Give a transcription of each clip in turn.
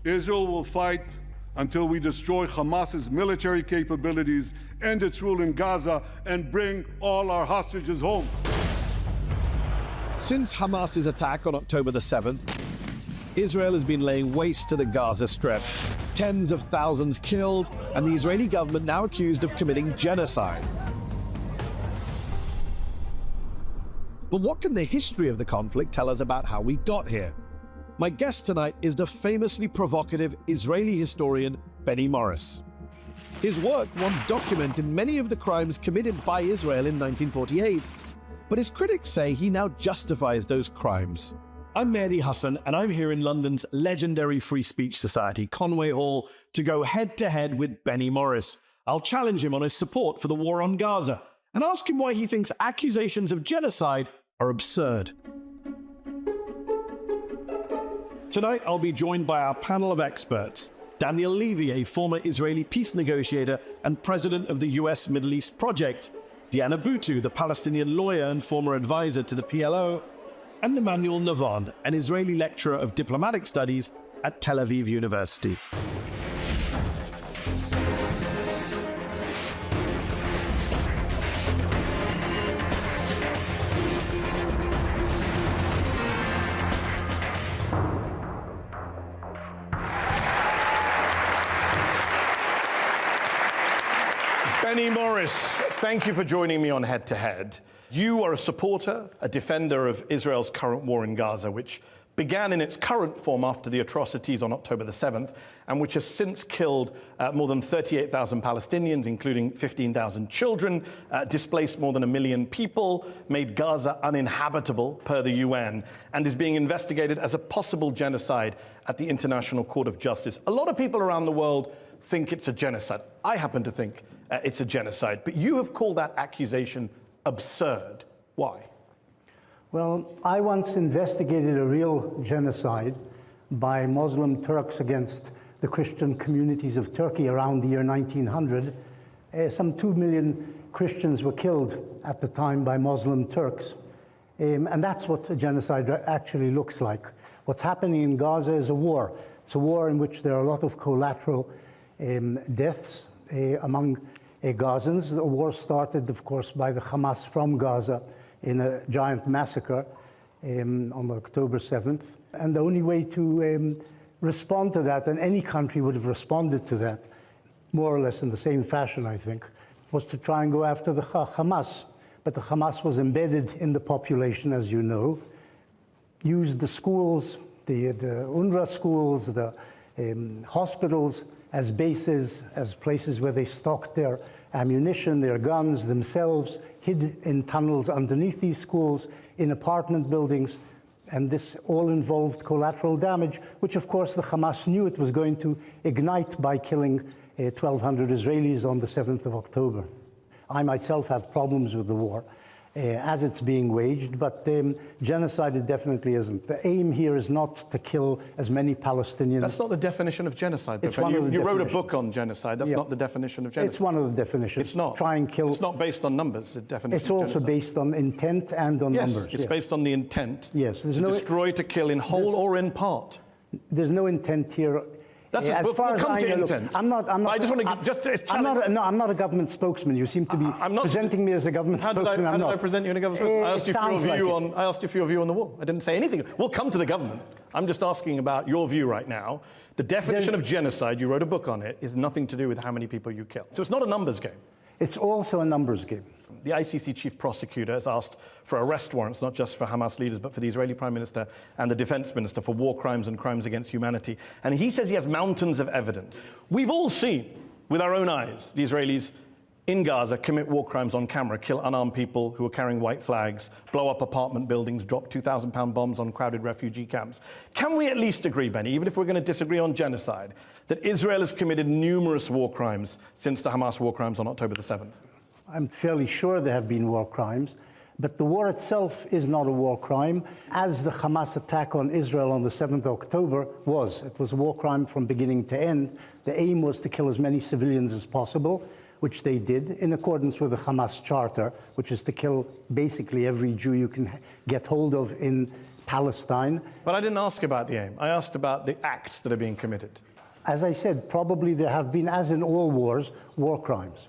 Israel will fight until we destroy Hamas's military capabilities, end its rule in Gaza, and bring all our hostages home. Since Hamas's attack on October the 7th, Israel has been laying waste to the Gaza Strip. Tens of thousands killed, and the Israeli government now accused of committing genocide. But what can the history of the conflict tell us about how we got here? My guest tonight is the famously provocative Israeli historian Benny Morris. His work once documented many of the crimes committed by Israel in 1948, but his critics say he now justifies those crimes. I'm Mehdi Hasan, and I'm here in London's legendary Free Speech Society, Conway Hall, to go head-to-head with Benny Morris. I'll challenge him on his support for the war on Gaza and ask him why he thinks accusations of genocide are absurd. Tonight, I'll be joined by our panel of experts. Daniel Levy, a former Israeli peace negotiator and president of the US Middle East Project. Diana Boutou, the Palestinian lawyer and former advisor to the PLO. And Emmanuel Navon, an Israeli lecturer of diplomatic studies at Tel Aviv University. Benny Morris, thank you for joining me on Head to Head. You are a supporter, a defender of Israel's current war in Gaza, which began in its current form after the atrocities on October the 7th, and which has since killed more than 38,000 Palestinians, including 15,000 children, displaced more than 1 million people, made Gaza uninhabitable per the UN, and is being investigated as a possible genocide at the International Court of Justice. A lot of people around the world think it's a genocide. I happen to think it's a genocide, but you have called that accusation absurd. Why? Well, I once investigated a real genocide by Muslim Turks against the Christian communities of Turkey around the year 1900. Some 2 million Christians were killed at the time by Muslim Turks. And that's what a genocide actually looks like. What's happening in Gaza is a war. It's a war in which there are a lot of collateral deaths among Gazans. The war started, of course, by the Hamas from Gaza in a giant massacre on October 7th. And the only way to respond to that, and any country would have responded to that, more or less in the same fashion, I think, was to try and go after the Hamas. But the Hamas was embedded in the population, as you know, used the schools, the UNRWA schools, the hospitals, as bases, as places where they stocked their ammunition, their guns themselves, hid in tunnels underneath these schools, in apartment buildings, and this all involved collateral damage, which of course the Hamas knew it was going to ignite by killing 1,200 Israelis on the 7th of October. I myself have problems with the war as it's being waged, but genocide it definitely isn't. The aim here is not to kill as many Palestinians. That's not the definition of genocide. It's one of the you wrote a book on genocide. That's not the definition of genocide. It's one of the definitions. It's not. Try and kill. It's not based on numbers, the definition It's also based on intent and on numbers. It's based on the intent. Yes. To destroy, to kill in whole or in part. There's no intent here. That's as far as I know, intent. I'm not. I just want to I'm not a government spokesman. You seem to be presenting me as a government spokesman. How did I present you in a government spokesman? I asked you for your view on the war. I didn't say anything. We'll come to the government. I'm just asking about your view right now. The definition of genocide, you wrote a book on it, is nothing to do with how many people you kill. So it's not a numbers game. It's also a numbers game. The ICC chief prosecutor has asked for arrest warrants, not just for Hamas leaders, but for the Israeli prime minister and the defense minister for war crimes and crimes against humanity. And he says he has mountains of evidence. We've all seen with our own eyes the Israelis in Gaza commit war crimes on camera, kill unarmed people who are carrying white flags, blow up apartment buildings, drop 2,000-pound bombs on crowded refugee camps. Can we at least agree, Benny, even if we're going to disagree on genocide, that Israel has committed numerous war crimes since the Hamas war crimes on October the 7th? I'm fairly sure there have been war crimes, but the war itself is not a war crime, as the Hamas attack on Israel on the 7th of October was. It was a war crime from beginning to end. The aim was to kill as many civilians as possible, which they did, in accordance with the Hamas charter, which is to kill basically every Jew you can get hold of in Palestine. But I didn't ask about the aim. I asked about the acts that are being committed. As I said, probably there have been, as in all wars, war crimes.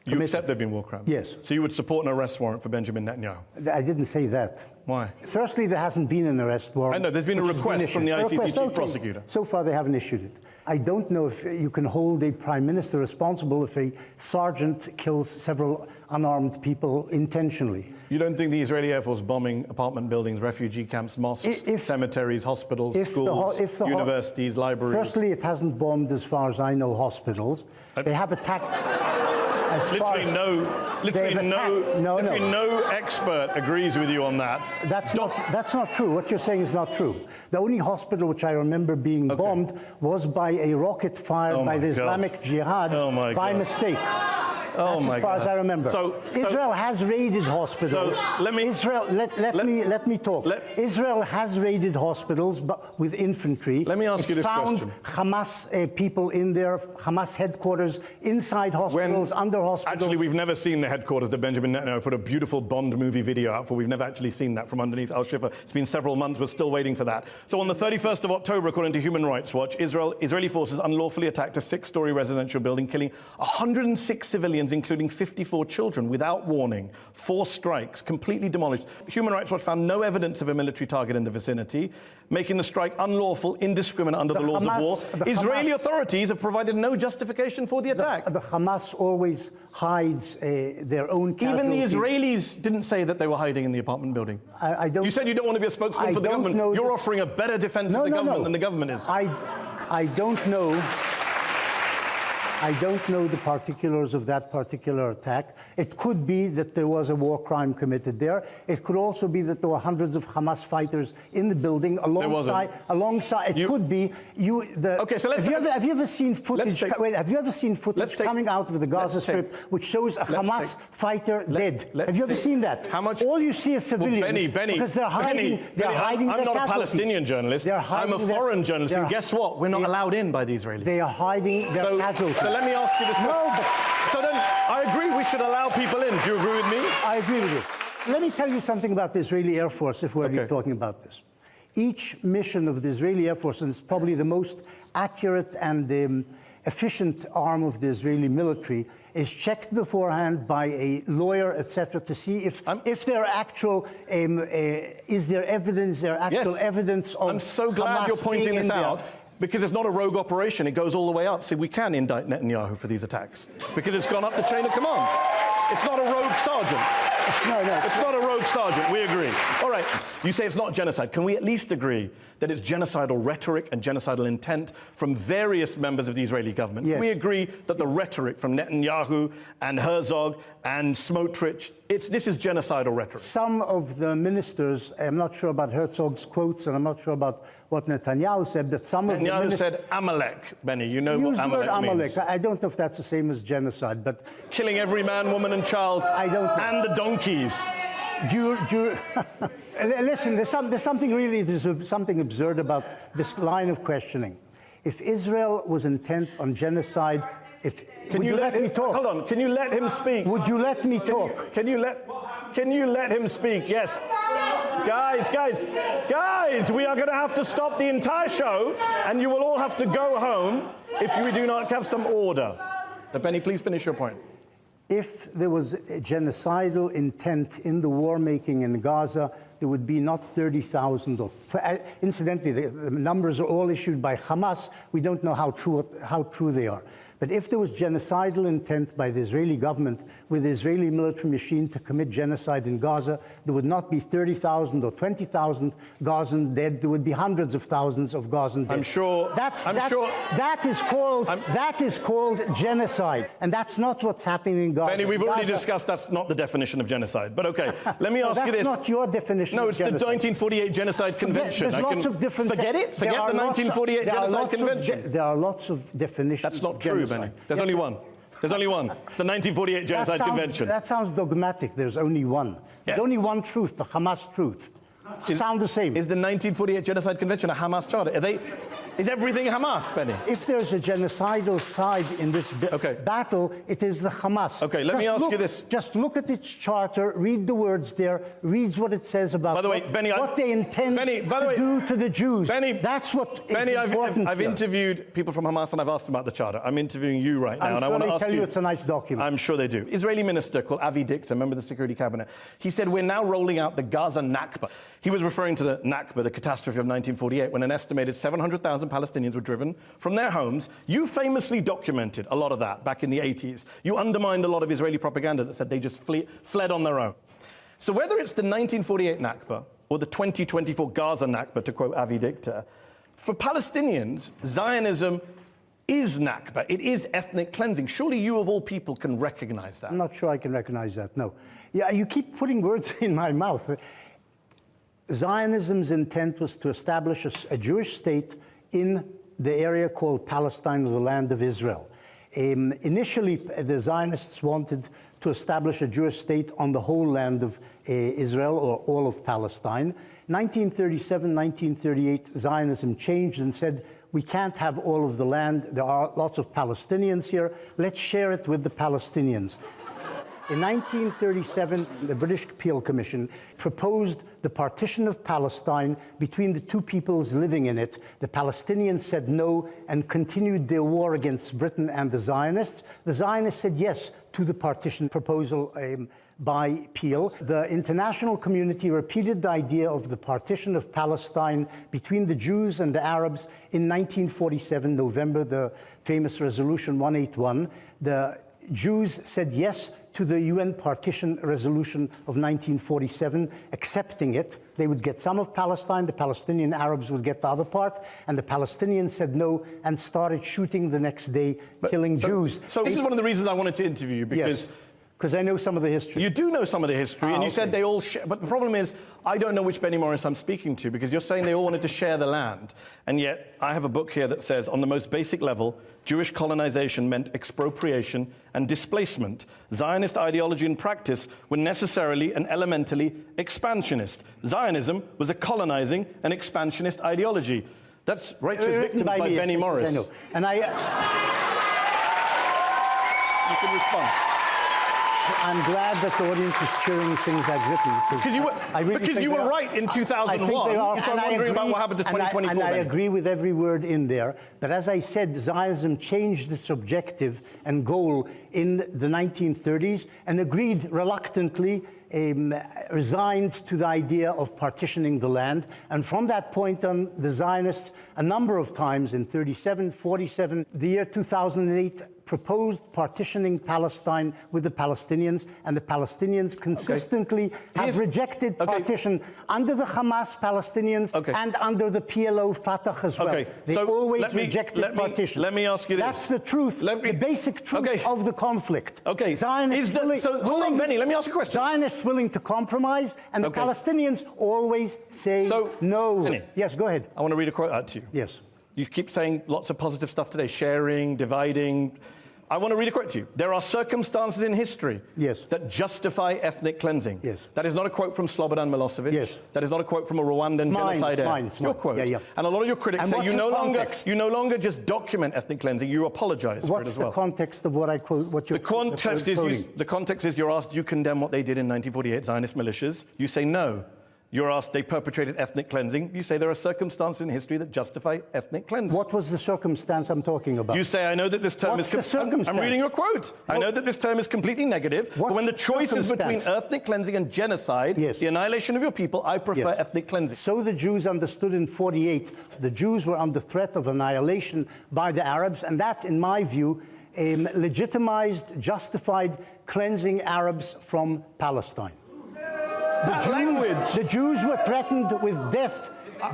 You accept there have been war crimes? Yes. So you would support an arrest warrant for Benjamin Netanyahu? I didn't say that. Why? Firstly, there hasn't been an arrest warrant. I know, there's been a request from the ICC chief prosecutor. So far, they haven't issued it. I don't know if you can hold a prime minister responsible if a sergeant kills several unarmed people intentionally. You don't think the Israeli Air Force bombing apartment buildings, refugee camps, mosques, cemeteries, hospitals, schools, universities, libraries? Firstly, it hasn't bombed, as far as I know, hospitals. They have attacked... Literally no expert agrees with you on that. That's not true. What you're saying is not true. The only hospital which I remember being bombed was by a rocket fired by the Islamic Jihad by mistake. That's as far as I remember. Israel has raided hospitals. Let me talk. Israel has raided hospitals, but with infantry. Let me ask you this question. It's found Hamas people in their Hamas headquarters, inside hospitals, under hospitals. Actually, we've never seen the headquarters that Benjamin Netanyahu put a beautiful Bond movie video out for. We've never actually seen that from underneath Al-Shifa. It's been several months. We're still waiting for that. So on the 31st of October, according to Human Rights Watch, Israeli forces unlawfully attacked a 6-story residential building, killing 106 civilians, including 54 children, without warning. 4 strikes, completely demolished. Human Rights Watch found no evidence of a military target in the vicinity, making the strike unlawful, indiscriminate under the laws of war. Israeli authorities have provided no justification for the attack. The Hamas always hides their own casualties. Even the Israelis didn't say that they were hiding in the apartment building. I don't. You said you don't want to be a spokesman for the government. You're offering a better defense of the government than the government is. I don't know. I don't know the particulars of that particular attack. It could be that there was a war crime committed there. It could also be that there were hundreds of Hamas fighters in the building alongside. It could be Okay, so let's. Have you ever seen footage? Have you ever seen footage coming out of the Gaza Strip which shows a Hamas fighter dead? Have you ever seen that? How much? All you see is civilians. Benny, because they're hiding. They're hiding their I'm not casualties. a Palestinian journalist. I'm a foreign journalist. And guess what? We're not allowed in by the Israelis. They are hiding their casualties. So let me ask you this question. So then, I agree we should allow people in. Do you agree with me? I agree with you. Let me tell you something about the Israeli Air Force, if we're talking about this. Each mission of the Israeli Air Force, and it's probably the most accurate and efficient arm of the Israeli military, is checked beforehand by a lawyer, etc., to see if there are actual, is there evidence, evidence of I'm so glad Hamas you're pointing being this in out. there. Because it's not a rogue operation, it goes all the way up. See, we can indict Netanyahu for these attacks because it's gone up the chain of command. It's not a rogue sergeant. No. It's not a rogue sergeant, we agree. All right, you say it's not genocide. Can we at least agree that it's genocidal rhetoric and genocidal intent from various members of the Israeli government? Yes. Can we agree that the rhetoric from Netanyahu and Herzog and Smotrich, this is genocidal rhetoric? Some of the ministers, I'm not sure about Herzog's quotes, and I'm not sure about what Netanyahu said, that some of the ministers... Netanyahu said Amalek, Benny. You know what Amalek means. I don't know if that's the same as genocide, but... Killing every man, woman and child. I don't know. And the donkeys. Listen, there's something absurd about this line of questioning. If Israel was intent on genocide, would you let me talk? Hold on. Can you let him speak? Would you let me talk? Can you let him speak? Yes. Guys, we are going to have to stop the entire show, and you will all have to go home if we do not have some order. Benny, please finish your point. If there was a genocidal intent in the war making in Gaza, there would be not 30,000 or... Incidentally, the numbers are all issued by Hamas. We don't know how true they are. But if there was genocidal intent by the Israeli government with the Israeli military machine to commit genocide in Gaza, there would not be 30,000 or 20,000 Gazans dead. There would be hundreds of thousands of Gazans dead. I'm sure. That is called genocide, and that's not what's happening in Gaza. Benny, we've already discussed that's not the definition of genocide. But okay, let me ask you this. That's not your definition. No, it's the 1948 Genocide Convention. There's lots of different. Forget it. Forget the 1948 Genocide Convention. There are lots of definitions. That's not true, Benny. There's only one. There's only one. It's the 1948 Genocide Convention. That sounds dogmatic. There's only one. There's only one truth, the Hamas truth. Sound the same. Is the 1948 Genocide Convention a Hamas charter? Is everything Hamas, Benny? If there's a genocidal side in this battle, it is the Hamas. Okay, let me ask you this. Just look at its charter, read the words there, read what it says about what they intend to do to the Jews. That's what is important. I've interviewed people from Hamas and I've asked them about the charter. I'm interviewing you right now. I'm sure they tell you it's a nice document. I'm sure they do. Israeli minister called Avi Dikter, member of the Security Cabinet, he said, we're now rolling out the Gaza Nakba. He was referring to the Nakba, the catastrophe of 1948, when an estimated 700,000 Palestinians were driven from their homes. You famously documented a lot of that back in the 80s. You undermined a lot of Israeli propaganda that said they just fled on their own. So whether it's the 1948 Nakba or the 2024 Gaza Nakba, to quote Avi Dikter, for Palestinians, Zionism is Nakba. It is ethnic cleansing. Surely you, of all people, can recognize that. I'm not sure I can recognize that, no. Yeah, you keep putting words in my mouth. Zionism's intent was to establish a Jewish state in the area called Palestine, or the land of Israel. Initially, the Zionists wanted to establish a Jewish state on the whole land of Israel, or all of Palestine. 1937, 1938, Zionism changed and said, we can't have all of the land. There are lots of Palestinians here. Let's share it with the Palestinians. In 1937, the British Peel Commission proposed the partition of Palestine between the two peoples living in it. The Palestinians said no and continued their war against Britain and the Zionists. The Zionists said yes to the partition proposal by Peel. The international community repeated the idea of the partition of Palestine between the Jews and the Arabs in 1947, November, the famous Resolution 181. The Jews said yes to the UN partition resolution of 1947, accepting it. They would get some of Palestine, the Palestinian Arabs would get the other part, and the Palestinians said no and started shooting the next day, killing Jews. So this is one of the reasons I wanted to interview you, because... Yes. Because I know some of the history. You do know some of the history, and you said they all share. But the problem is, I don't know which Benny Morris I'm speaking to, because you're saying they all wanted to share the land. And yet, I have a book here that says, on the most basic level, Jewish colonization meant expropriation and displacement. Zionist ideology and practice were necessarily and elementally expansionist. Zionism was a colonizing and expansionist ideology. That's Righteous Victims by Benny Morris. I know. And you can respond. I'm glad that the audience is cheering things I've written. Because you were right in 2001. So I'm wondering about what happened to 2024. And I agree with every word in there. But as I said, Zionism changed its objective and goal in the 1930s and agreed reluctantly, resigned to the idea of partitioning the land. And from that point on, the Zionists, a number of times in 37, 47, the year 2008, proposed partitioning Palestine with the Palestinians, and the Palestinians consistently have rejected partition under the Hamas Palestinians and under the PLO Fatah as well. They always rejected partition. Let me ask you this. That's the truth, the basic truth of the conflict. Zionists hold on, Benny, let me ask you a question. Zionists willing to compromise, and the Palestinians always say no. Benny, yes, go ahead. I want to read a quote out to you. Yes. You keep saying lots of positive stuff today, sharing, dividing. I want to read a quote to you. There are circumstances in history that justify ethnic cleansing. Yes. That is not a quote from Slobodan Milosevic. Yes. That is not a quote from a Rwandan genocide. It's your quote. Yeah. And a lot of your critics say you no longer just document ethnic cleansing, you apologize for it as well. What's the context of what I quote? What you're the context is you're asked, do you condemn what they did in 1948, Zionist militias? You say no. You're asked, they perpetrated ethnic cleansing. You say there are circumstances in history that justify ethnic cleansing. What was the circumstance I'm talking about? You say, I know that this term I'm reading your quote. I know that this term is completely negative, but when the choice is between ethnic cleansing and genocide, the annihilation of your people, I prefer ethnic cleansing. So the Jews understood in 48, the Jews were under threat of annihilation by the Arabs, and that, in my view, legitimized, justified cleansing Arabs from Palestine. The Jews were threatened with death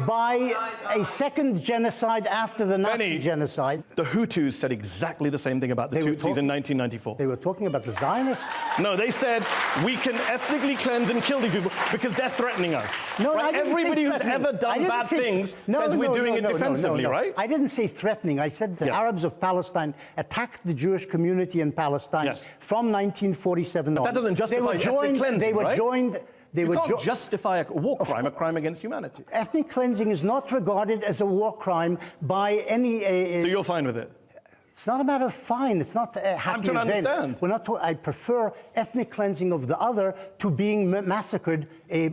by a second genocide after the Nazi genocide. The Hutus said exactly the same thing about the Tutsis in 1994. They were talking about the Zionists? No, they said we can ethnically cleanse and kill these people because they're threatening us. No, right? Everybody who's ever done bad things says we're doing it defensively, right? I didn't say threatening. I said the Arabs of Palestine attacked the Jewish community in Palestine from 1947 on. But that doesn't justify ethnic cleansing, They were joined. They You can't justify a war crime, a crime against humanity. Ethnic cleansing is not regarded as a war crime by any... So you're fine with it? It's not a matter of fine. It's not a happy I'm trying to event. understand. We're not. I prefer ethnic cleansing of the other to being massacred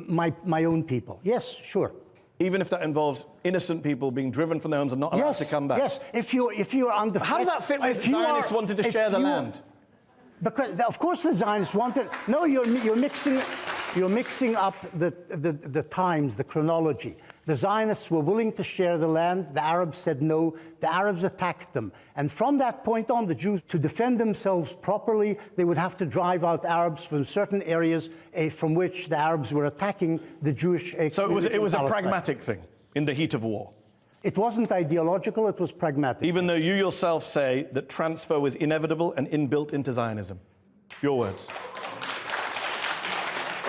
my own people. Yes, sure. Even if that involves innocent people being driven from their homes and not allowed to come back? Yes, if you're under threat... How does that fit with Zionists wanted to share the land? Because, of course, the Zionists wanted... No, you're mixing up the times, the chronology. The Zionists were willing to share the land. The Arabs said no. The Arabs attacked them. And from that point on, the Jews, to defend themselves properly, they would have to drive out Arabs from certain areas from which the Arabs were attacking the Jewish So it was a pragmatic thing in the heat of war? It wasn't ideological, it was pragmatic. Even though you yourself say that transfer was inevitable and inbuilt into Zionism. Your words.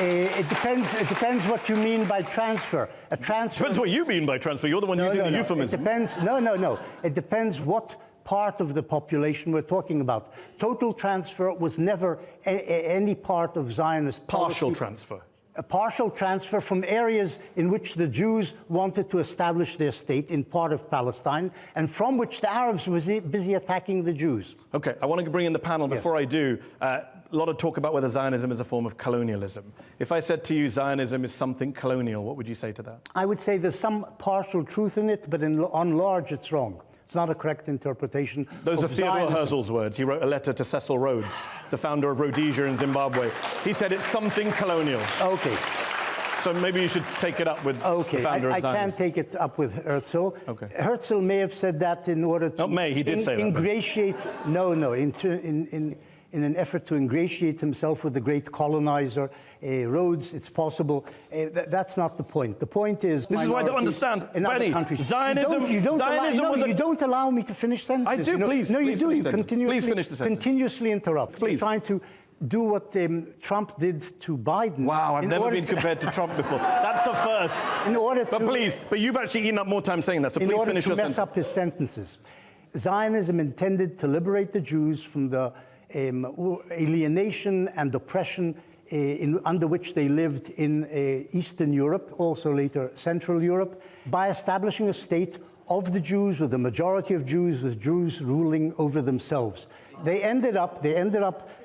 It depends what you mean by transfer. A transfer... Depends what you mean by transfer. You're the one using the euphemism. It depends... No. It depends what part of the population we're talking about. Total transfer was never any part of Zionist policy. Partial transfer. A partial transfer from areas in which the Jews wanted to establish their state in part of Palestine, and from which the Arabs were busy attacking the Jews. Okay, I want to bring in the panel. Before I do, a lot of talk about whether Zionism is a form of colonialism. If I said to you Zionism is something colonial, what would you say to that? I would say there's some partial truth in it, but on large it's wrong. It's not a correct interpretation. Those are Theodore Herzl's words. He wrote a letter to Cecil Rhodes, the founder of Rhodesia in Zimbabwe. He said it's something colonial. Okay. So maybe you should take it up with the founder of Zionism. I can't take it up with Herzl. Okay. Herzl may have said that in order to... Not may, he did say that. Ingratiate... No, in an effort to ingratiate himself with the great colonizer, Rhodes, it's possible. That's not the point. The point is... This is why I don't understand. Benny, Zionism... You don't allow me to finish sentences. I do, please. No, you do. You please finish the sentence. Continuously interrupt. Please. You're trying to do what Trump did to Biden. Wow, I've never been compared to Trump before. That's a first. But you've actually eaten up more time saying that, so please finish your sentence. In order to mess up his sentences. Zionism intended to liberate the Jews from the alienation and oppression under which they lived in Eastern Europe, also later Central Europe, by establishing a state of the Jews, with a majority of Jews, with Jews ruling over themselves. They ended up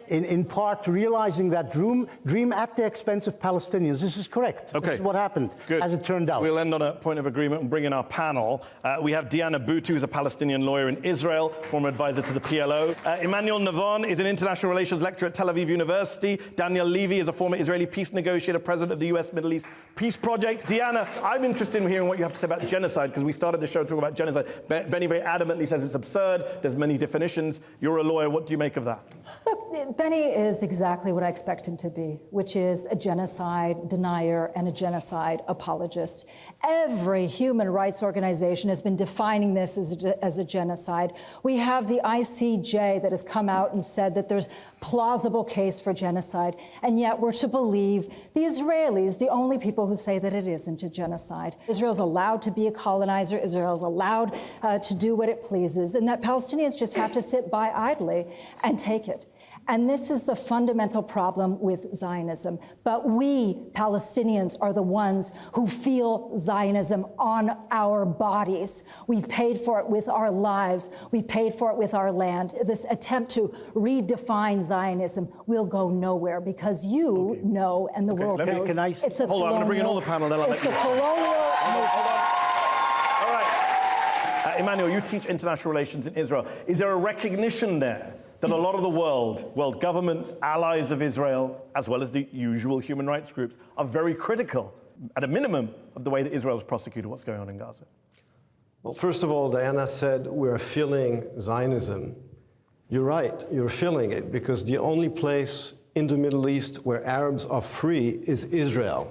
in part realizing that dream at the expense of Palestinians. This is correct. Okay. This is what happened, as it turned out. We'll end on a point of agreement and bring in our panel. We have Diana Boutou, who's a Palestinian lawyer in Israel, former advisor to the PLO. Emmanuel Navon is an international relations lecturer at Tel Aviv University. Daniel Levy is a former Israeli peace negotiator, president of the US Middle East Peace Project. Diana, I'm interested in hearing what you have to say about genocide, because we started the show talking about genocide. Benny very adamantly says it's absurd. There's many definitions. You're a lawyer. What do you make of that? Look, Benny is exactly what I expect him to be, which is a genocide denier and a genocide apologist. Every human rights organization has been defining this as a genocide. We have the ICJ that has come out and said that there's plausible case for genocide, and yet we're to believe the Israelis, the only people who say that it isn't a genocide. Israel's allowed to be a colonizer. Israel's allowed to do what it pleases, and that Palestinians just have to sit by idly and take it. And this is the fundamental problem with Zionism. But we, Palestinians, are the ones who feel Zionism on our bodies. We've paid for it with our lives. We've paid for it with our land. This attempt to redefine Zionism will go nowhere, because you know, and the world knows, it's a colonial... Hold on, I'm going to bring in all the panel. Then it's a colonial... Hold on. All right. Emmanuel, you teach international relations in Israel. Is there a recognition there that a lot of the world governments, allies of Israel, as well as the usual human rights groups, are very critical, at a minimum, of the way that Israel has prosecuted what's going on in Gaza? Well, first of all, Diana said we're feeling Zionism. You're right, you're feeling it, because the only place in the Middle East where Arabs are free is Israel.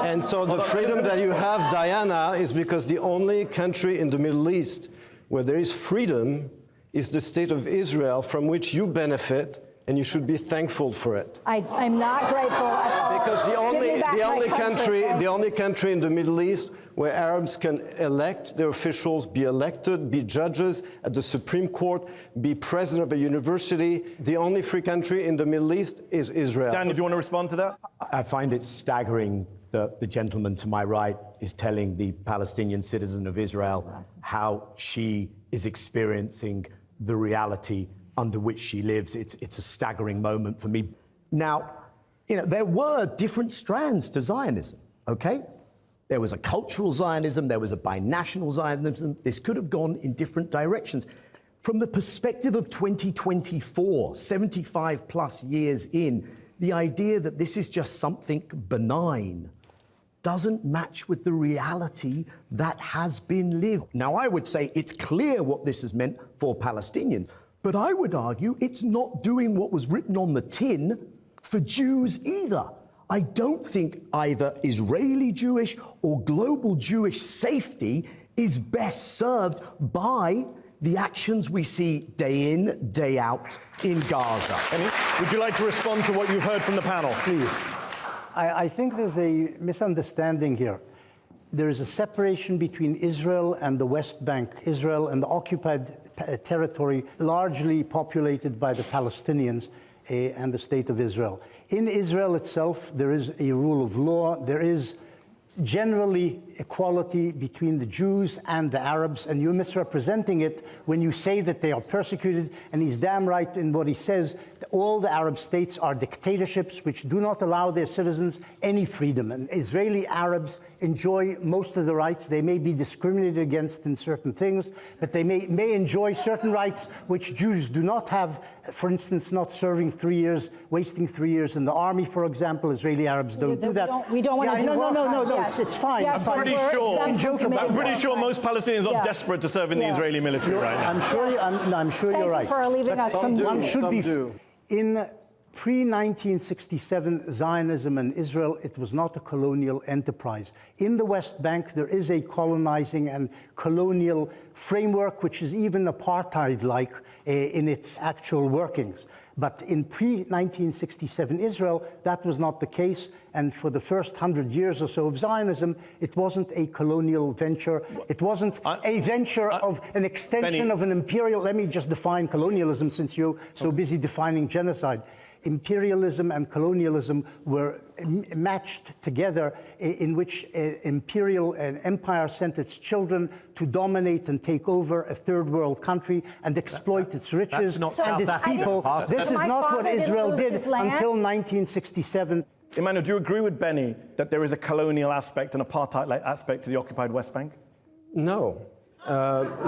And so the freedom that you have, Diana, is because the only country in the Middle East where there is freedom is the state of Israel, from which you benefit, and you should be thankful for it. I'm not grateful at all. Because the only country in the Middle East where Arabs can elect their officials, be elected, be judges at the Supreme Court, be president of a university. The only free country in the Middle East is Israel. Daniel, do you want to respond to that? I find it staggering that the gentleman to my right is telling the Palestinian citizen of Israel how she is experiencing the reality under which she lives. It's a staggering moment for me. Now, there were different strands to Zionism, okay? There was a cultural Zionism, there was a binational Zionism. This could have gone in different directions. From the perspective of 2024, 75 plus years in, the idea that this is just something benign doesn't match with the reality that has been lived. Now, I would say it's clear what this has meant for Palestinians, but I would argue it's not doing what was written on the tin for Jews either. I don't think either Israeli Jewish or global Jewish safety is best served by the actions we see day in, day out in Gaza. Mehdi, would you like to respond to what you've heard from the panel? Please. I think there's a misunderstanding here. There is a separation between Israel and the West Bank, Israel and the occupied territory largely populated by the Palestinians and the State of Israel. In Israel itself, there is a rule of law. There is generally equality between the Jews and the Arabs, and you're misrepresenting it when you say that they are persecuted, and he's damn right in what he says. All the Arab states are dictatorships which do not allow their citizens any freedom, and Israeli Arabs enjoy most of the rights. They may be discriminated against in certain things, but they may enjoy certain rights which Jews do not have. For instance, not serving 3 years, wasting 3 years in the army, for example. Israeli Arabs don't do that. We don't want to do No, yes. it's fine. Yes, I'm pretty sure right. most Palestinians are desperate to serve in the Israeli military right now. I'm sure you're right. Thank you for leaving us from one should be in pre-1967 Zionism in Israel. It was not a colonial enterprise. In the West Bank, there is a colonizing and colonial framework, which is even apartheid-like in its actual workings. But in pre-1967 Israel, that was not the case. And for the first 100 years or so of Zionism, it wasn't a colonial venture. It wasn't a venture of an extension Benny. of an imperial. Let me just define colonialism, since you're so busy defining genocide. Imperialism and colonialism were matched together, in which an empire sent its children to dominate and take over a third world country and exploit its riches and its people. This is not what Israel did until 1967. Emmanuel, do you agree with Benny that there is a colonial aspect, an apartheid-like aspect to the occupied West Bank? No.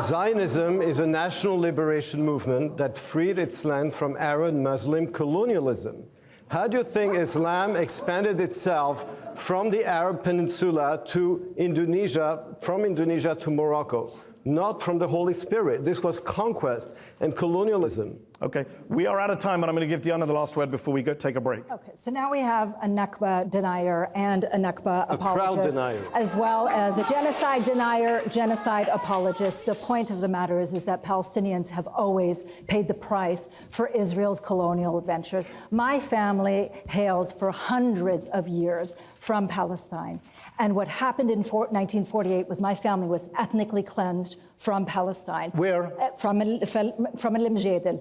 Zionism is a national liberation movement that freed its land from Arab Muslim colonialism. How do you think Islam expanded itself from the Arab Peninsula to Indonesia, from Indonesia to Morocco? Not from the Holy Spirit. This was conquest and colonialism. Okay, we are out of time, and I'm going to give Diana the last word before we go take a break. Okay, so now we have a Nakba denier and a Nakba apologist, as well as a genocide denier, genocide apologist. The point of the matter is that Palestinians have always paid the price for Israel's colonial adventures. My family hails for hundreds of years from Palestine. And what happened in 1948 was my family was ethnically cleansed from Palestine. Where? From Al-Mjadel.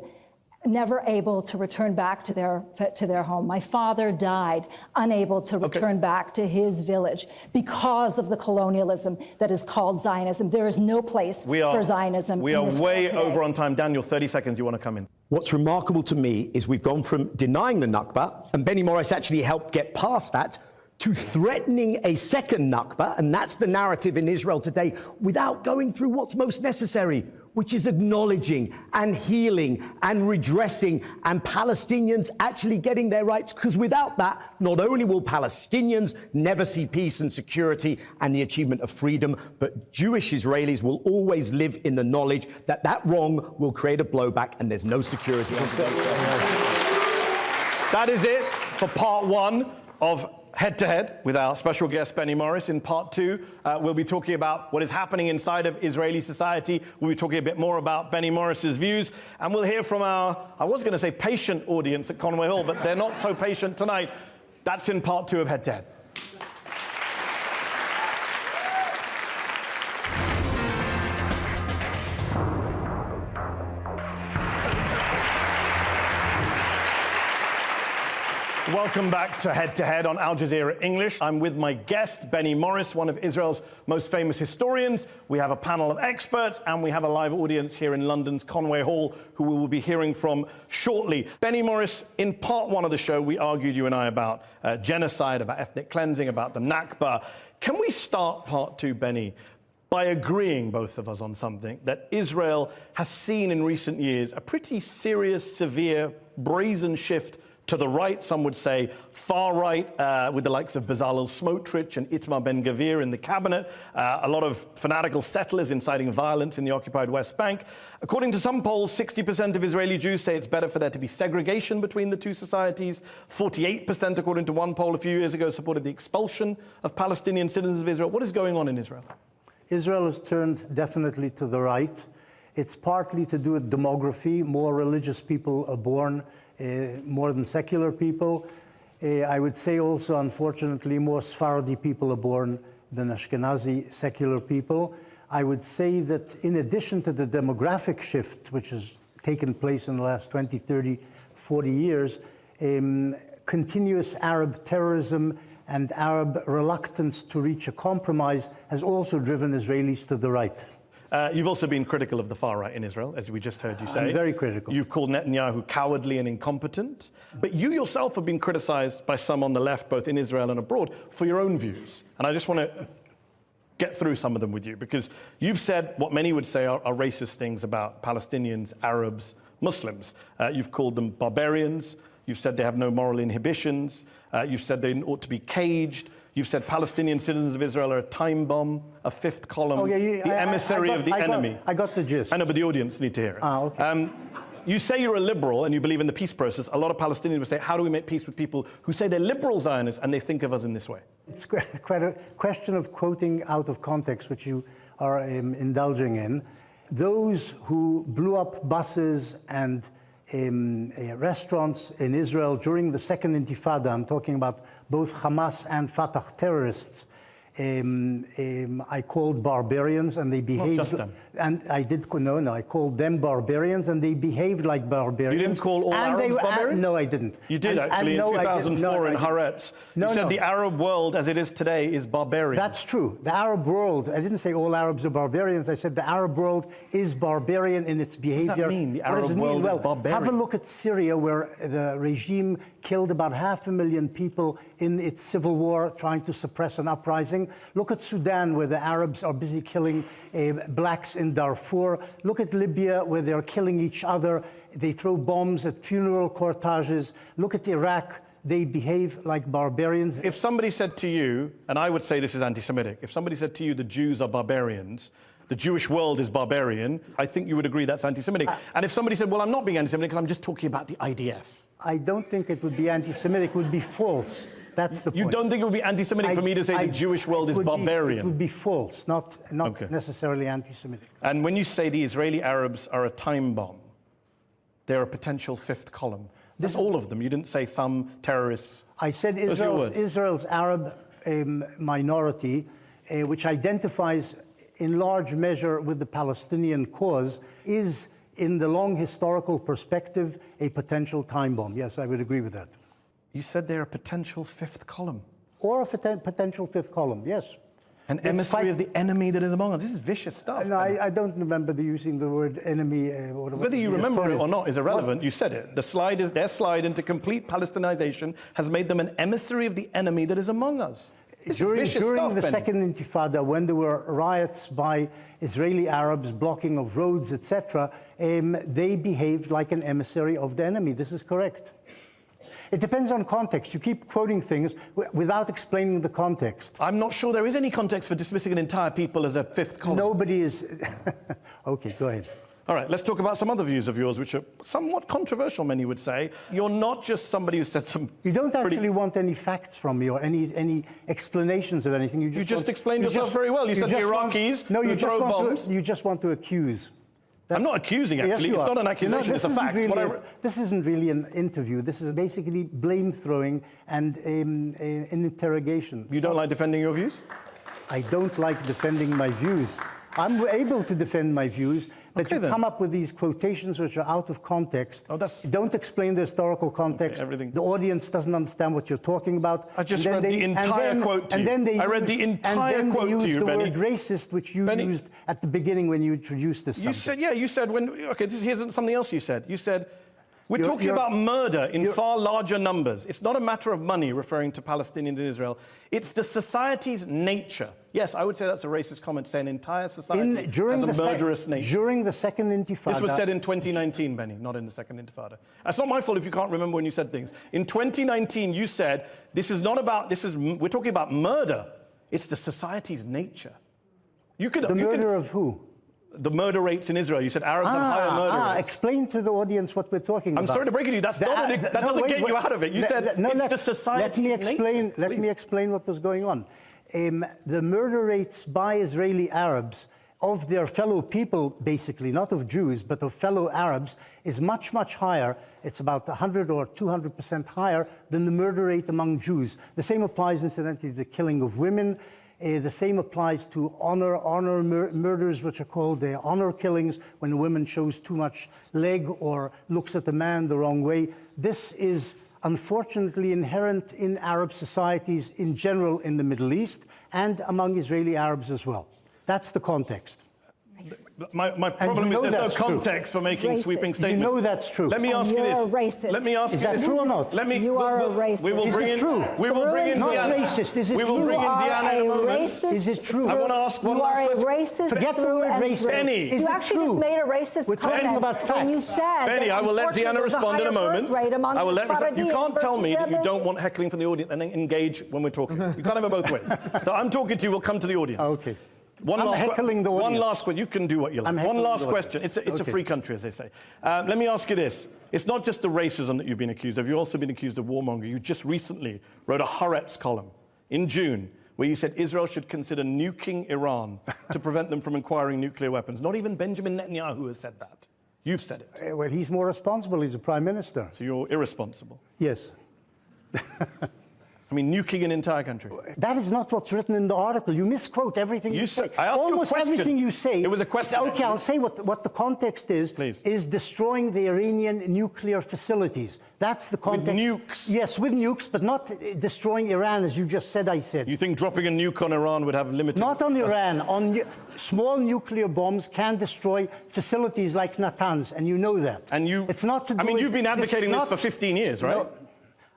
Never able to return back to their home. My father died unable to return back to his village because of the colonialism that is called Zionism. There is no place for Zionism. We are way over on time. Daniel, 30 seconds, you want to come in? What's remarkable to me is we've gone from denying the Nakba, and Benny Morris actually helped get past that, to threatening a second Nakba, and that's the narrative in Israel today, without going through what's most necessary, which is acknowledging and healing and redressing and Palestinians actually getting their rights, because without that, not only will Palestinians never see peace and security and the achievement of freedom, but Jewish Israelis will always live in the knowledge that that wrong will create a blowback and there's no security. That is it for part one of Head to Head with our special guest, Benny Morris. In part two, we'll be talking about what is happening inside of Israeli society. We'll be talking a bit more about Benny Morris's views, and we'll hear from our, I was going to say patient audience at Conway Hall, but they're not so patient tonight. That's in part two of Head to Head. Welcome back to Head on Al Jazeera English. I'm with my guest, Benny Morris, one of Israel's most famous historians. We have a panel of experts, and we have a live audience here in London's Conway Hall, who we will be hearing from shortly. Benny Morris, in part one of the show, we argued, you and I, about genocide, about ethnic cleansing, about the Nakba. Can we start part two, Benny, by agreeing, both of us, on something, that Israel has seen in recent years a pretty serious, severe, brazen shift to the right, some would say far right, with the likes of Bezalel Smotrich and Itamar Ben-Gvir in the cabinet, a lot of fanatical settlers inciting violence in the occupied West Bank. According to some polls, 60% of Israeli Jews say it's better for there to be segregation between the two societies. 48%, according to one poll a few years ago, supported the expulsion of Palestinian citizens of Israel. What is going on in Israel? Israel has turned definitely to the right. It's partly to do with demography. More religious people are born, more than secular people. I would say also, unfortunately, more Sephardi people are born than Ashkenazi secular people. I would say that in addition to the demographic shift, which has taken place in the last 20, 30, 40 years, continuous Arab terrorism and Arab reluctance to reach a compromise has also driven Israelis to the right. You've also been critical of the far right in Israel, as we just heard you say. I'm very critical. You've called Netanyahu cowardly and incompetent. But you yourself have been criticized by some on the left, both in Israel and abroad, for your own views. And I just want to get through some of them with you, because you've said what many would say are racist things about Palestinians, Arabs, Muslims. You've called them barbarians. You've said they have no moral inhibitions. You've said they ought to be caged. You've said Palestinian citizens of Israel are a time bomb, a fifth column, the emissary of the enemy. I got the gist. I know, but the audience need to hear it. Okay. You say you're a liberal and you believe in the peace process. A lot of Palestinians would say, how do we make peace with people who say they're liberal Zionists and they think of us in this way? It's quite a question of quoting out of context, which you are indulging in. Those who blew up buses and restaurants in Israel during the Second Intifada, I'm talking about both Hamas and Fatah terrorists, I called barbarians, and they behaved. Not just them. And I did no. I called them barbarians, and they behaved like barbarians. You didn't call all Arabs barbarians? No, I didn't. You did actually in 2004 in Haaretz. You said the Arab world, as it is today, is barbarian. That's true. The Arab world. I didn't say all Arabs are barbarians. I said the Arab world is barbarian in its behavior. What does that mean? The Arab world is barbarian. Have a look at Syria, where the regime killed about 500,000 people in its civil war, trying to suppress an uprising. Look at Sudan, where the Arabs are busy killing blacks in Darfur. Look at Libya, where they're killing each other. They throw bombs at funeral corteges. Look at Iraq. They behave like barbarians. If somebody said to you, and I would say this is anti-Semitic, if somebody said to you the Jews are barbarians, the Jewish world is barbarian, I think you would agree that's anti-Semitic. And if somebody said, well, I'm not being anti-Semitic because I'm just talking about the IDF. I don't think it would be anti-Semitic. It would be false. That's the point. You don't think it would be anti-Semitic for me to say the Jewish world is barbarian? It would be false, not necessarily anti-Semitic. And when you say the Israeli Arabs are a time bomb, they're a potential fifth column. That's all of them. You didn't say some terrorists. I said Israel's Arab minority, which identifies in large measure with the Palestinian cause, is, in the long historical perspective, a potential time bomb. Yes, I would agree with that. You said they're a potential fifth column. Or a potential fifth column, yes. An emissary of the enemy that is among us. This is vicious stuff. No, I don't remember using the word enemy. Whether you remember it or not is irrelevant. What? You said it. Their slide into complete Palestinization has made them an emissary of the enemy that is among us. During the Second Intifada, when there were riots by Israeli Arabs, blocking of roads, etc., they behaved like an emissary of the enemy. This is correct. It depends on context. You keep quoting things without explaining the context. I'm not sure there is any context for dismissing an entire people as a fifth column. Nobody is. Okay, go ahead. All right, let's talk about some other views of yours, which are somewhat controversial, many would say. You're not just somebody who said some... You don't actually want any facts from me or any explanations of anything. You just explained yourself very well. You said the Iraqis who throw bombs. You just want to accuse. I'm not accusing, actually. It's not an accusation, it's a fact. This isn't really an interview. This is basically blame-throwing and an interrogation. You don't like defending your views? I don't like defending my views. I'm able to defend my views, but Okay, you then. come up with these quotations which are out of context. Oh, that's- You don't explain the historical context. Okay, everything- The audience doesn't understand what you're talking about. I just And read then the entire quote to and you. then they I read use- the entire and then quote they to use you, the Benny. word racist, which you Benny- used at the beginning when you introduced this You subject. said, yeah, you said when, okay, here's something else you said. You said, we're talking you're- about murder in you're- far larger numbers. It's not a matter of money, referring to Palestinians in Israel. It's the society's nature. Yes, I would say that's a racist comment to say an entire society has a murderous nature. During the Second Intifada... This was said in 2019, Benny, not in the Second Intifada. It's not my fault if you can't remember when you said things. In 2019, you said, we're talking about murder. It's the society's nature. The murder of who? The murder rates in Israel. You said Arabs have higher murder rates. Explain to the audience what we're talking about. I'm sorry to break it to you. That doesn't get you out of it. You said it's the society's nature. Let me explain what was going on. The murder rates by Israeli Arabs of their fellow people, basically, not of Jews, but of fellow Arabs, is much, much higher. It's about 100 or 200% higher than the murder rate among Jews. The same applies, incidentally, to the killing of women. The same applies to honor murders, which are called honor killings, when a woman shows too much leg or looks at a man the wrong way. This is unfortunately inherent in Arab societies in general in the Middle East and among Israeli Arabs as well. That's the context. My problem is there's no context for making sweeping statements. You know that's true. Let me ask you this. Racist. Let me ask Is you that this. true or not? You are a racist. We will Is bring it in. true? We will bring in Not Diana. racist. Is it We will true? bring in Diana in a moment. Racist. Is it true? I want to ask one You last are a question. racist. Forget the word racist. Benny. Is You it actually just true? made a racist We're talking comment about when you facts. said Benny, that I will let Diana unfortunately there's respond in a higher moment. birth rate among I will let Sephardim you can't tell me versus that you Yemen. don't want heckling from the audience and then engage when we're talking. You can't have it both ways. So I'm talking to you. We'll come to the audience. Okay. I'm heckling the audience. One last question. You can do what you like. One last question. It's a free country, as they say. Let me ask you this. It's not just the racism that you've been accused of. You've also been accused of warmongering. You just recently wrote a Haaretz column in June where you said Israel should consider nuking Iran to prevent them from acquiring nuclear weapons. Not even Benjamin Netanyahu has said that. You've said it. Well, he's more responsible. He's a prime minister. So you're irresponsible. Yes. I mean, nuking an entire country. That is not what's written in the article. You misquote everything you say. I asked you a Almost question. everything you say. It was a question. Okay, I'll say what the context is. Please. Is destroying the Iranian nuclear facilities. That's the context. With nukes? Yes, with nukes, but not destroying Iran, as you just said, I said. You think dropping a nuke on Iran would have limited... Not on Iran. Small nuclear bombs can destroy facilities like Natanz, and you know that. And you... It's not to do I mean, with- you've been advocating this for 15 years, right? No,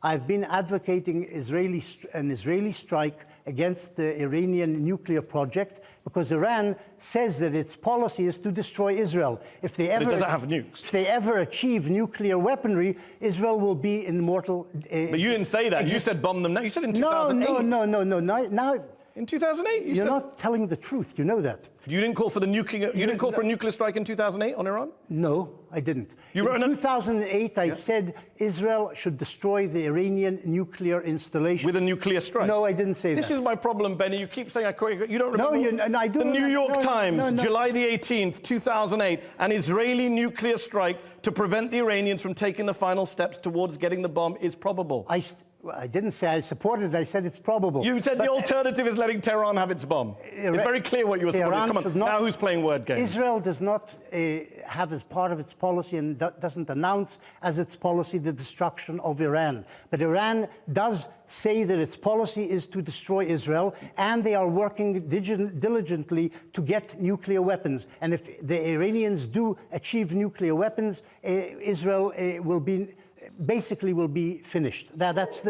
I've been advocating an Israeli strike against the Iranian nuclear project because Iran says that its policy is to destroy Israel. If they ever, it doesn't have nukes. If they ever achieve nuclear weaponry, Israel will be in mortal... But you didn't say that. You said bomb them now. You said in 2008. No. Now, in 2008, you're not telling the truth. You know that. You didn't call for the nuking. You didn't call for a nuclear strike in 2008 on Iran? No, I didn't. You wrote in 2008, I said Israel should destroy the Iranian nuclear installation. With a nuclear strike? No, I didn't say This that. is my problem, Benny. You keep saying you don't remember. No, I do. The New York Times, no. July the 18th, 2008, an Israeli nuclear strike to prevent the Iranians from taking the final steps towards getting the bomb is probable. I didn't say I supported it. I said it's probable. You said the alternative is letting Tehran have its bomb. It's very clear what you were supporting. Come on, now who's playing word games? Israel does not have as part of its policy and doesn't announce as its policy the destruction of Iran. But Iran does say that its policy is to destroy Israel, and they are working diligently to get nuclear weapons. And if the Iranians do achieve nuclear weapons, Israel will be finished. That's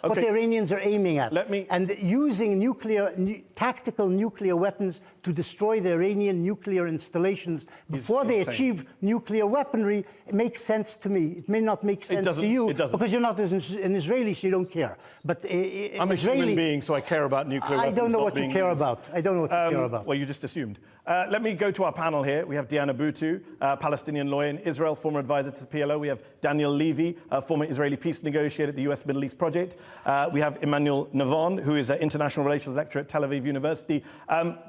what the Iranians are aiming at. And using tactical nuclear weapons to destroy the Iranian nuclear installations before they achieve nuclear weaponry, it makes sense to me. It may not make sense to you because you're not an Israeli, so you don't care. But I'm a human being, so I care about nuclear weapons. I don't know what you care about. I don't know what you care about. Well, you just assumed. Let me go to our panel here. We have Diana Boutou, Palestinian lawyer in Israel, former advisor to the PLO. We have Daniel Levy, former Israeli peace negotiator at the US Middle East Project. We have Emmanuel Navon, who is an international relations lecturer at Tel Aviv University.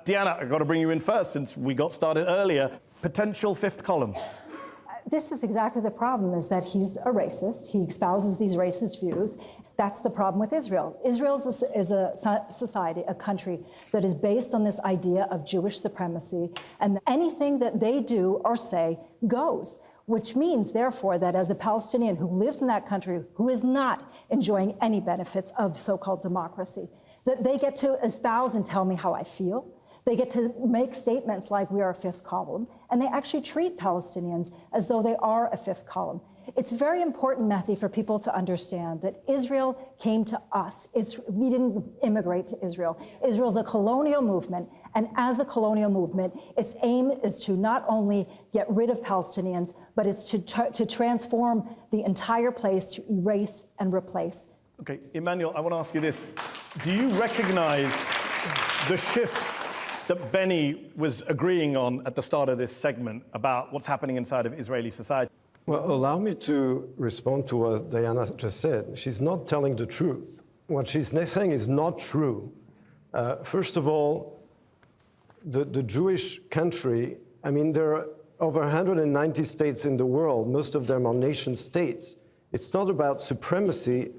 Diana, I've got to bring you in first since we got started earlier. Potential fifth column. This is exactly the problem, is that he's a racist. He espouses these racist views. That's the problem with Israel. Israel is a society, a country that is based on this idea of Jewish supremacy, and anything that they do or say goes, which means, therefore, that as a Palestinian who lives in that country, who is not enjoying any benefits of so-called democracy, that they get to espouse and tell me how I feel. They get to make statements like we are a fifth column, and they actually treat Palestinians as though they are a fifth column. It's very important, Mehdi, for people to understand that Israel came to us. We didn't immigrate to Israel. Israel's a colonial movement, and as a colonial movement, its aim is to not only get rid of Palestinians, but it's to transform the entire place, to erase and replace. Okay, Emmanuel, I want to ask you this. Do you recognize the shifts that Benny was agreeing on at the start of this segment about what's happening inside of Israeli society? Well, allow me to respond to what Diana just said. She's not telling the truth. What she's saying is not true. First of all, the Jewish country, I mean, there are over 190 states in the world. Most of them are nation states. It's not about supremacy.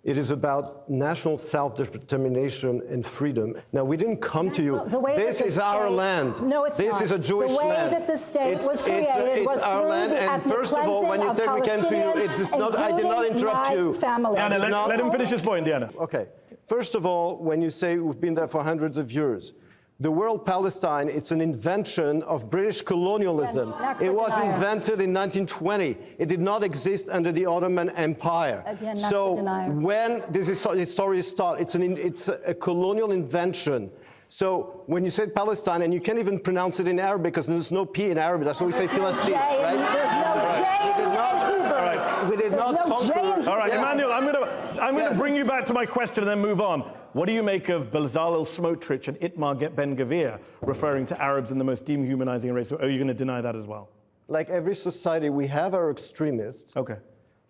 It is about national self-determination and freedom. Now, we didn't come to you. This is our land. No, it's not. This is a Jewish land. The way that the state was created was our through land. the And first of all, when you take we came to you, it's not. I did not interrupt you. Diana, let him finish his point, Diana. Okay. First of all, when you say we've been there for hundreds of years, the word Palestine, it's an invention of British colonialism. It was invented in 1920. It did not exist under the Ottoman Empire. Again, so when this story starts, it's a colonial invention. So when you say Palestine, and you can't even pronounce it in Arabic because there's no P in Arabic, that's why we say Philistine, right? There's no J in Hebrew. We did not conquer. All right, Emmanuel, I'm going to bring you back to my question and then move on. What do you make of Bezalel Smotrich and Itamar Ben-Gvir referring to Arabs in the most dehumanizing race? Are you going to deny that as well? Like every society, we have our extremists. Okay.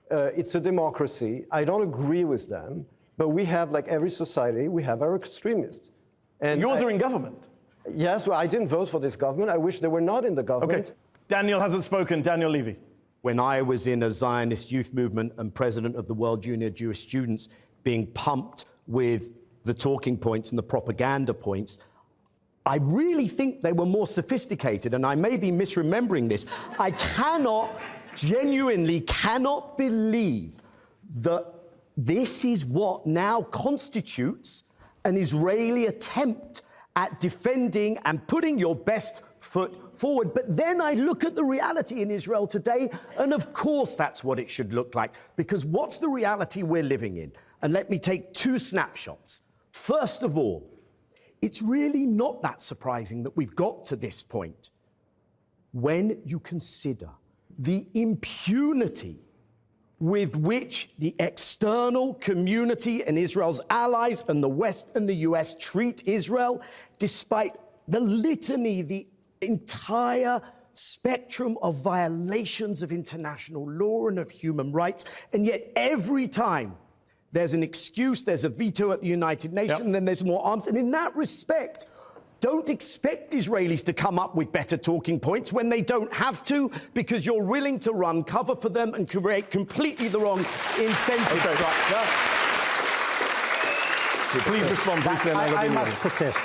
It's a democracy. I don't agree with them, but we have, like every society, we have our extremists. And yours are in government. Yes, well, I didn't vote for this government. I wish they were not in the government. Okay. Daniel hasn't spoken. Daniel Levy. When I was in a Zionist youth movement and president of the World Junior Jewish Students, being pumped with the talking points and the propaganda points, I really think they were more sophisticated, and I may be misremembering this. I genuinely cannot believe that this is what now constitutes an Israeli attempt at defending and putting your best foot forward. But then I look at the reality in Israel today, and of course that's what it should look like, because what's the reality we're living in? And let me take two snapshots. First of all, it's really not that surprising that we've got to this point when you consider the impunity with which the external community and Israel's allies and the West and the US treat Israel, despite the litany, the entire spectrum of violations of international law and of human rights. And yet every time there's an excuse, there's a veto at the United Nations, and then there's more arms. And in that respect, don't expect Israelis to come up with better talking points when they don't have to, because you're willing to run cover for them and create completely the wrong incentive structure. Please respond briefly. I must protest.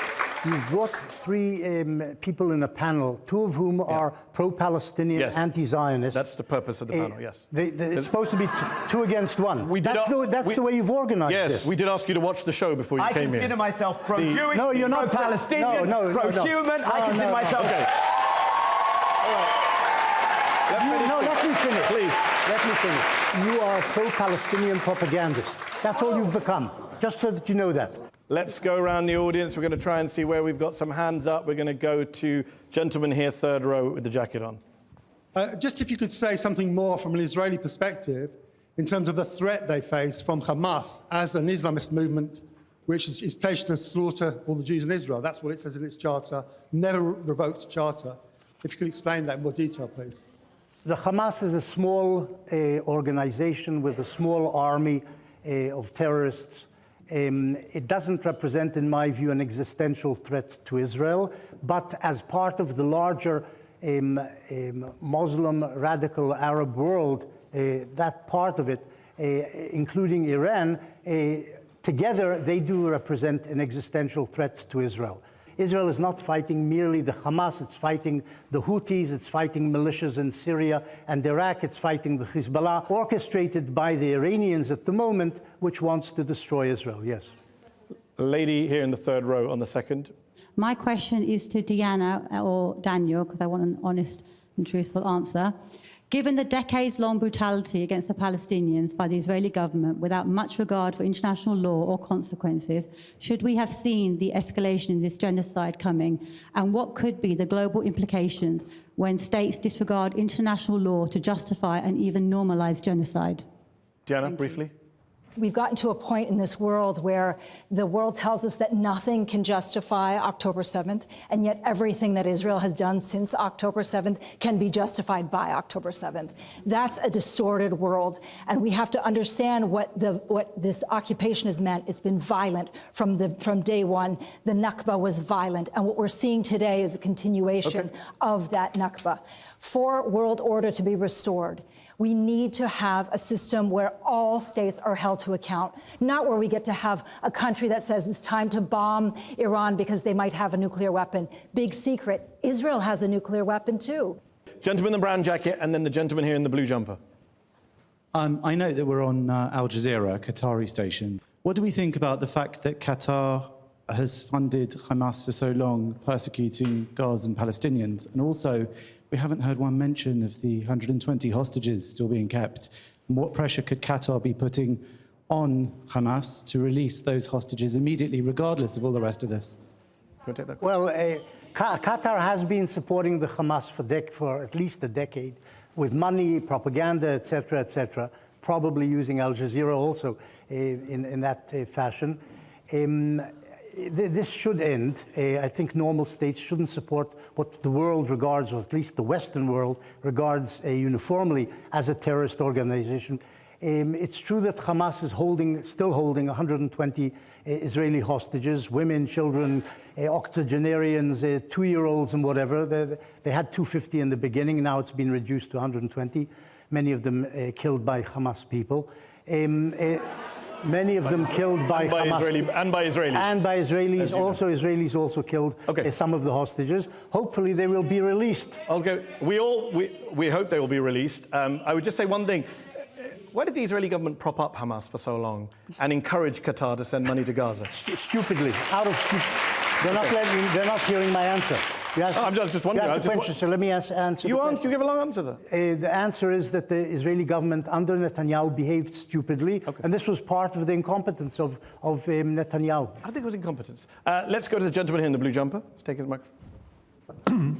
You brought three people in a panel, two of whom are pro-Palestinian, anti-Zionist. That's the purpose of the panel, yes. It's supposed to be two against one. That's the way you've organized this. Yes, we did ask you to watch the show before you came in. I consider myself pro-Jewish, no, you're not pro-Palestinian, pro-human. I consider myself... Okay. All right. Let me finish. Please. Let me finish. You are a pro-Palestinian propagandist. That's all you've become, just so that you know that. Let's go around the audience. We're going to try and see where we've got some hands up. We're going to go to gentleman here, third row with the jacket on. Just if you could say something more from an Israeli perspective in terms of the threat they face from Hamas as an Islamist movement which is pledged to slaughter all the Jews in Israel. That's what it says in its charter, never revoked charter. If you could explain that in more detail, please. The Hamas is a small organization with a small army of terrorists. It doesn't represent, in my view, an existential threat to Israel, but as part of the larger Muslim radical Arab world, that part of it, including Iran, together they do represent an existential threat to Israel. Israel is not fighting merely the Hamas, it's fighting the Houthis, it's fighting militias in Syria and Iraq, it's fighting the Hezbollah, orchestrated by the Iranians at the moment, which wants to destroy Israel, yes. Lady here in the third row on the second. My question is to Diana or Daniel, because I want an honest and truthful answer. Given the decades-long brutality against the Palestinians by the Israeli government without much regard for international law or consequences, should we have seen the escalation in this genocide coming? And what could be the global implications when states disregard international law to justify and even normalize genocide? Diana, briefly. We've gotten to a point in this world where the world tells us that nothing can justify October 7th, and yet everything that Israel has done since October 7th can be justified by October 7th. That's a distorted world, and we have to understand what this occupation has meant. It's been violent from day one. The Nakba was violent, and what we're seeing today is a continuation of that Nakba. For world order to be restored, we need to have a system where all states are held to account, not where we get to have a country that says it's time to bomb Iran because they might have a nuclear weapon. Big secret, Israel has a nuclear weapon too. Gentleman in the brown jacket and then the gentleman here in the blue jumper. I know that we're on Al Jazeera, a Qatari station. What do we think about the fact that Qatar has funded Hamas for so long, persecuting Gazan Palestinians? And also, we haven't heard one mention of the 120 hostages still being kept. And what pressure could Qatar be putting on Hamas to release those hostages immediately, regardless of all the rest of this? Well, Qatar has been supporting the Hamas for at least a decade with money, propaganda, etc., probably using Al Jazeera also in that fashion. This should end. I think normal states shouldn't support what the world regards, or at least the Western world regards uniformly as a terrorist organization. It's true that Hamas is still holding 120 Israeli hostages, women, children, octogenarians, 2-year-olds and whatever. They had 250 in the beginning, now it's been reduced to 120, many of them killed by Hamas people. Many of them killed by Hamas. And by Israelis. And by Israelis. Israelis also killed some of the hostages. Hopefully they will be released. Okay. We hope they will be released. I would just say one thing. Why did the Israeli government prop up Hamas for so long and encourage Qatar to send money to Gaza? Stupidly. Out of they're not hearing my answer. I'm just wondering. You asked the question, so let me answer the question. You give a long answer to that. The answer is that the Israeli government under Netanyahu behaved stupidly, and this was part of the incompetence of Netanyahu. I think it was incompetence. Let's go to the gentleman here in the blue jumper. Let's take his microphone.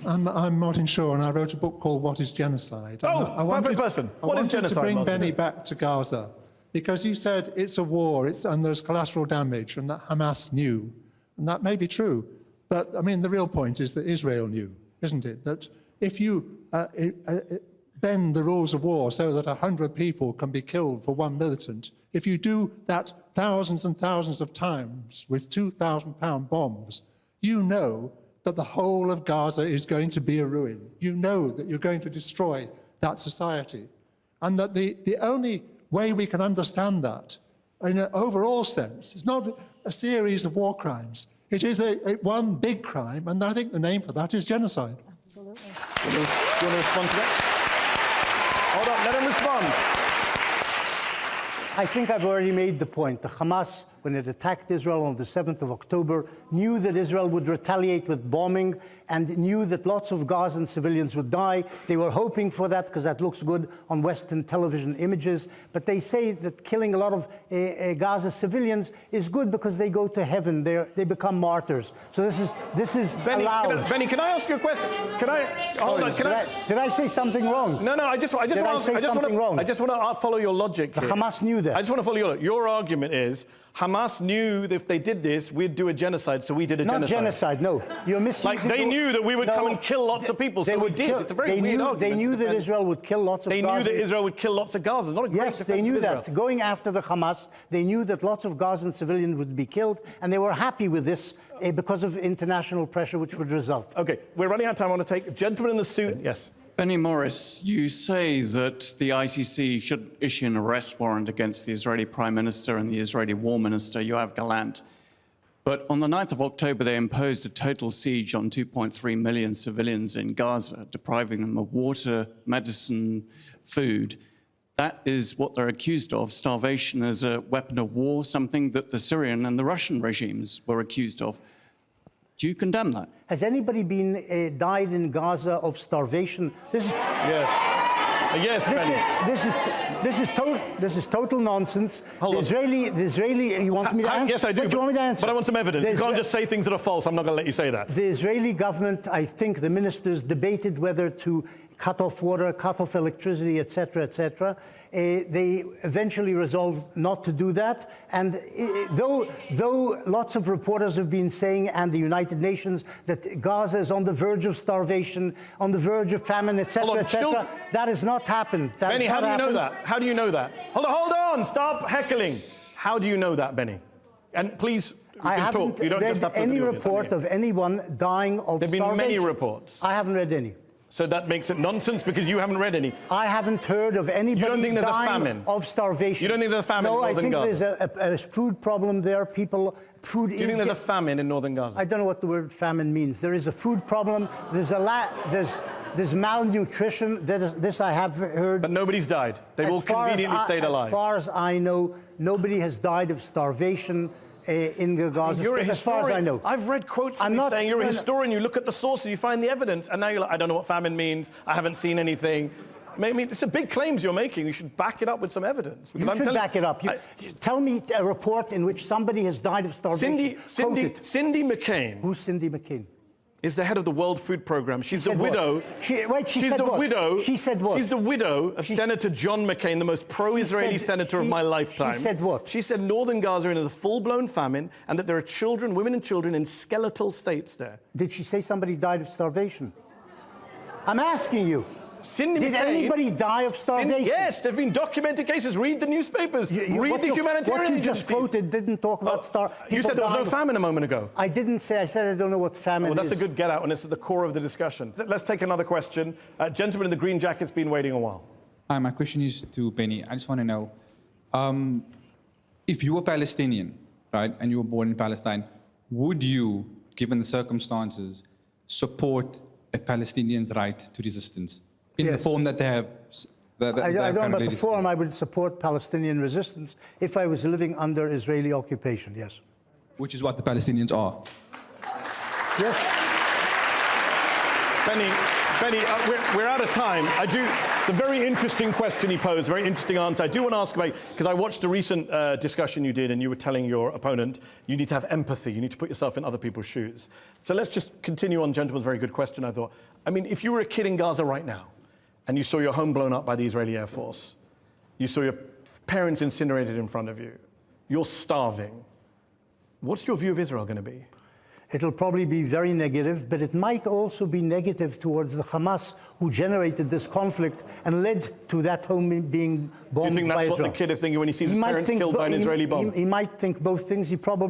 I'm Martin Shaw, and I wrote a book called What is Genocide? Perfect person. What is genocide? I wanted to bring Benny back to Gaza, because he said it's a war, and there's collateral damage, and that Hamas knew. And that may be true. But, I mean, the real point is that Israel knew, isn't it? That if you bend the rules of war so that 100 people can be killed for one militant, if you do that thousands and thousands of times with 2,000-pound bombs, you know that the whole of Gaza is going to be a ruin. You know that you're going to destroy that society. And that the only way we can understand that in an overall sense is not a series of war crimes. It is one big crime, and I think the name for that is genocide. Absolutely. Do you want to respond to that? Hold on, let him respond. I think I've already made the point. The Hamas, when it attacked Israel on the 7th of October, knew that Israel would retaliate with bombing and knew that lots of Gazan civilians would die. They were hoping for that because that looks good on Western television images. But they say that killing a lot of Gaza civilians is good because they go to heaven. They become martyrs. So this is Benny, allowed. Benny, can I ask you a question? Did I say something wrong? No, I just want to follow your logic here. The Hamas knew that. I just want to follow your logic. Your argument is Hamas Hamas knew that if they did this, we'd do a genocide, so we did a genocide. Not genocide, no. You're misusing. Like, they knew that we would come and kill lots of people, so we did. It's a very weird argument. They knew that Israel would kill lots of Gazans. They knew that Israel would kill lots of Gazans. Not a great defense of Israel. Yes, they knew that. Going after the Hamas, they knew that lots of Gazan civilians would be killed, and they were happy with this because of international pressure which would result. Okay, we're running out of time. I want to take a gentleman in the suit. Yes. Benny Morris, you say that the ICC should issue an arrest warrant against the Israeli Prime Minister and the Israeli War Minister, Yoav Gallant. But on the 9th of October, they imposed a total siege on 2.3 million civilians in Gaza, depriving them of water, medicine, food. That is what they're accused of, starvation as a weapon of war, something that the Syrian and the Russian regimes were accused of. Do you condemn that? Has anybody died in Gaza of starvation? Yes. Yes, Benny. This is total nonsense. Hold on. The Israeli. You want me to answer? Yes, I do. But you want me to answer? But I want some evidence. You can't just say things that are false. I'm not going to let you say that. The Israeli government, I think, the ministers debated whether to cut off water, cut off electricity, etc., etc. They eventually resolved not to do that. And though lots of reporters have been saying, and the United Nations, that Gaza is on the verge of starvation, on the verge of famine, etc., etc., that has not happened. Benny, how do you know that? How do you know that? Hold on, stop heckling. How do you know that, Benny? And please, I haven't read any report of anyone dying of starvation. There have been many reports. I haven't read any. So that makes it nonsense because you haven't read any. I haven't heard of anybody dying of starvation. You don't think there's a famine in northern Gaza? No, I think there's a food problem there. Do you think there's a famine in northern Gaza? I don't know what the word famine means. There is a food problem. There's malnutrition. This I have heard. But nobody's died. They've all conveniently stayed alive. As far as I know, nobody has died of starvation in the Gaza Strip, as far as I know. I've read quotes from you saying you're a historian, you look at the sources, you find the evidence, and now you're like, I don't know what famine means, I haven't seen anything. I mean, it's a big claims you're making. You should back it up with some evidence. You should back it up. Tell me a report in which somebody has died of starvation. Cindy McCain. Who's Cindy McCain? Is the head of the World Food Programme. She's the widow. She said what? She said what? She's the widow of Senator John McCain, the most pro-Israeli senator of my lifetime. She said what? She said northern Gaza is a full-blown famine and that there are children, women and children in skeletal states there. Did she say somebody died of starvation? I'm asking you. Did anybody die of starvation? Yes, there have been documented cases. Read the newspapers. Read the humanitarian What you just quoted didn't talk about starvation. You said there was no famine a moment ago. I didn't say. I said I don't know what famine is. Well, that's a good get-out, and it's at the core of the discussion. Let's take another question. Gentleman in the green jacket's been waiting a while. Hi, my question is to Benny. I just want to know, if you were Palestinian, right, and you were born in Palestine, would you, given the circumstances, support a Palestinian's right to resistance? In the form that they have. I don't know about the form. I would support Palestinian resistance if I was living under Israeli occupation, yes. Which is what the Palestinians are. Yes. Benny, we're out of time. It's a very interesting question he posed, very interesting answer. I do want to ask about, because I watched a recent discussion you did and you were telling your opponent, you need to have empathy, you need to put yourself in other people's shoes. So let's just continue on gentleman's very good question, I thought. I mean, if you were a kid in Gaza right now, and you saw your home blown up by the Israeli Air Force, you saw your parents incinerated in front of you, you're starving, what's your view of Israel going to be? It'll probably be very negative, but it might also be negative towards the Hamas who generated this conflict and led to that home being bombed by Israel. You think that's what the kid is thinking when he sees his parents killed by an Israeli bomb? He might think both things. What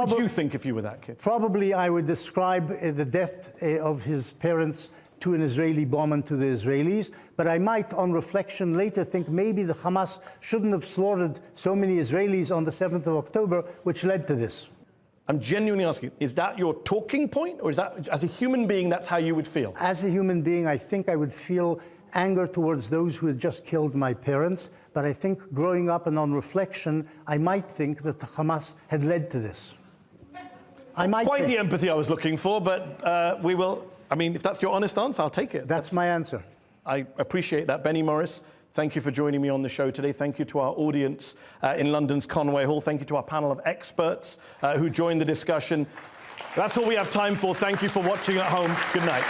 would you think if you were that kid? Probably I would describe the death of his parents to an Israeli bomb and to the Israelis, but I might, on reflection later, think maybe the Hamas shouldn't have slaughtered so many Israelis on the 7th of October, which led to this. I'm genuinely asking, is that your talking point, or is that, as a human being, that's how you would feel? As a human being, I think I would feel anger towards those who had just killed my parents, but I think growing up and on reflection, I might think that the Hamas had led to this. Quite the empathy I was looking for, but we will... I mean, if that's your honest answer, I'll take it. That's my answer. I appreciate that. Benny Morris, thank you for joining me on the show today. Thank you to our audience in London's Conway Hall. Thank you to our panel of experts who joined the discussion. That's all we have time for. Thank you for watching at home. Good night.